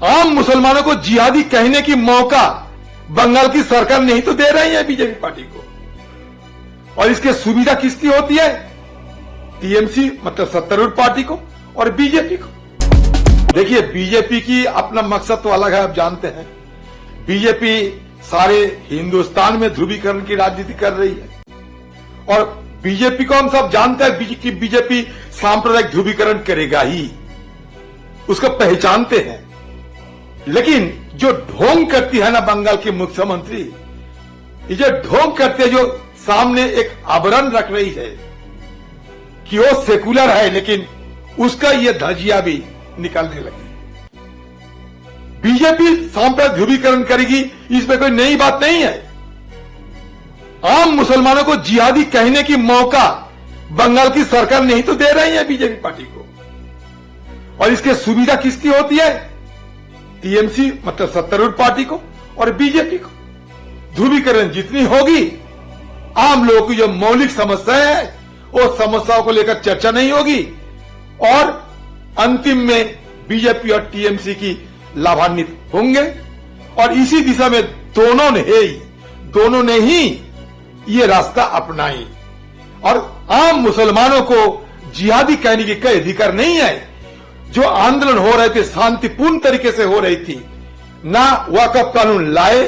आम मुसलमानों को जिहादी कहने की मौका बंगाल की सरकार नहीं तो दे रही है बीजेपी पार्टी को। और इसके सुविधा किसकी होती है? टीएमसी मतलब सत्तारूढ़ पार्टी को और बीजेपी को। देखिए, बीजेपी की अपना मकसद तो अलग है, आप जानते हैं। बीजेपी सारे हिंदुस्तान में ध्रुवीकरण की राजनीति कर रही है और बीजेपी को हम सब जानते हैं कि बीजेपी सांप्रदायिक ध्रुवीकरण करेगा ही, उसको पहचानते हैं। लेकिन जो ढोंग करती है ना बंगाल की मुख्यमंत्री, ये जो ढोंग करते हैं, जो सामने एक आवरण रख रही है कि वो सेकुलर है, लेकिन उसका ये धजिया भी निकलने लगी। बीजेपी सांप्रदायिक ध्रुवीकरण करेगी, इसमें कोई नई बात नहीं है। आम मुसलमानों को जिहादी कहने की मौका बंगाल की सरकार नहीं तो दे रही है बीजेपी पार्टी को। और इसके सुविधा किसकी होती है? टीएमसी मतलब सत्तारूढ़ पार्टी को और बीजेपी को। ध्रुवीकरण जितनी होगी, आम लोगों की जो मौलिक समस्याएं है, वो समस्याओं को लेकर चर्चा नहीं होगी और अंतिम में बीजेपी और टीएमसी की लाभान्वित होंगे। और इसी दिशा में दोनों ने ही ये रास्ता अपनाई। और आम मुसलमानों को जिहादी कहने की कोई अधिकार नहीं है। जो आंदोलन हो रहे थे शांतिपूर्ण तरीके से हो रही थी, ना वक्फ कानून लाए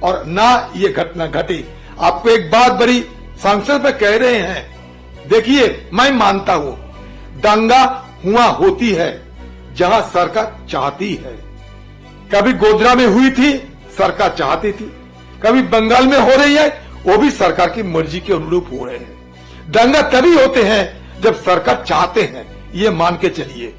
और ना ये घटना घटी। आपको एक बात बड़ी संसद में कह रहे हैं, देखिए, मैं मानता हूं दंगा हुआ होती है जहां सरकार चाहती है। कभी गोधरा में हुई थी, सरकार चाहती थी। कभी बंगाल में हो रही है, वो भी सरकार की मर्जी के अनुरूप हो रहे हैं। दंगा तभी होते हैं जब सरकार चाहते हैं, ये मान के चलिए।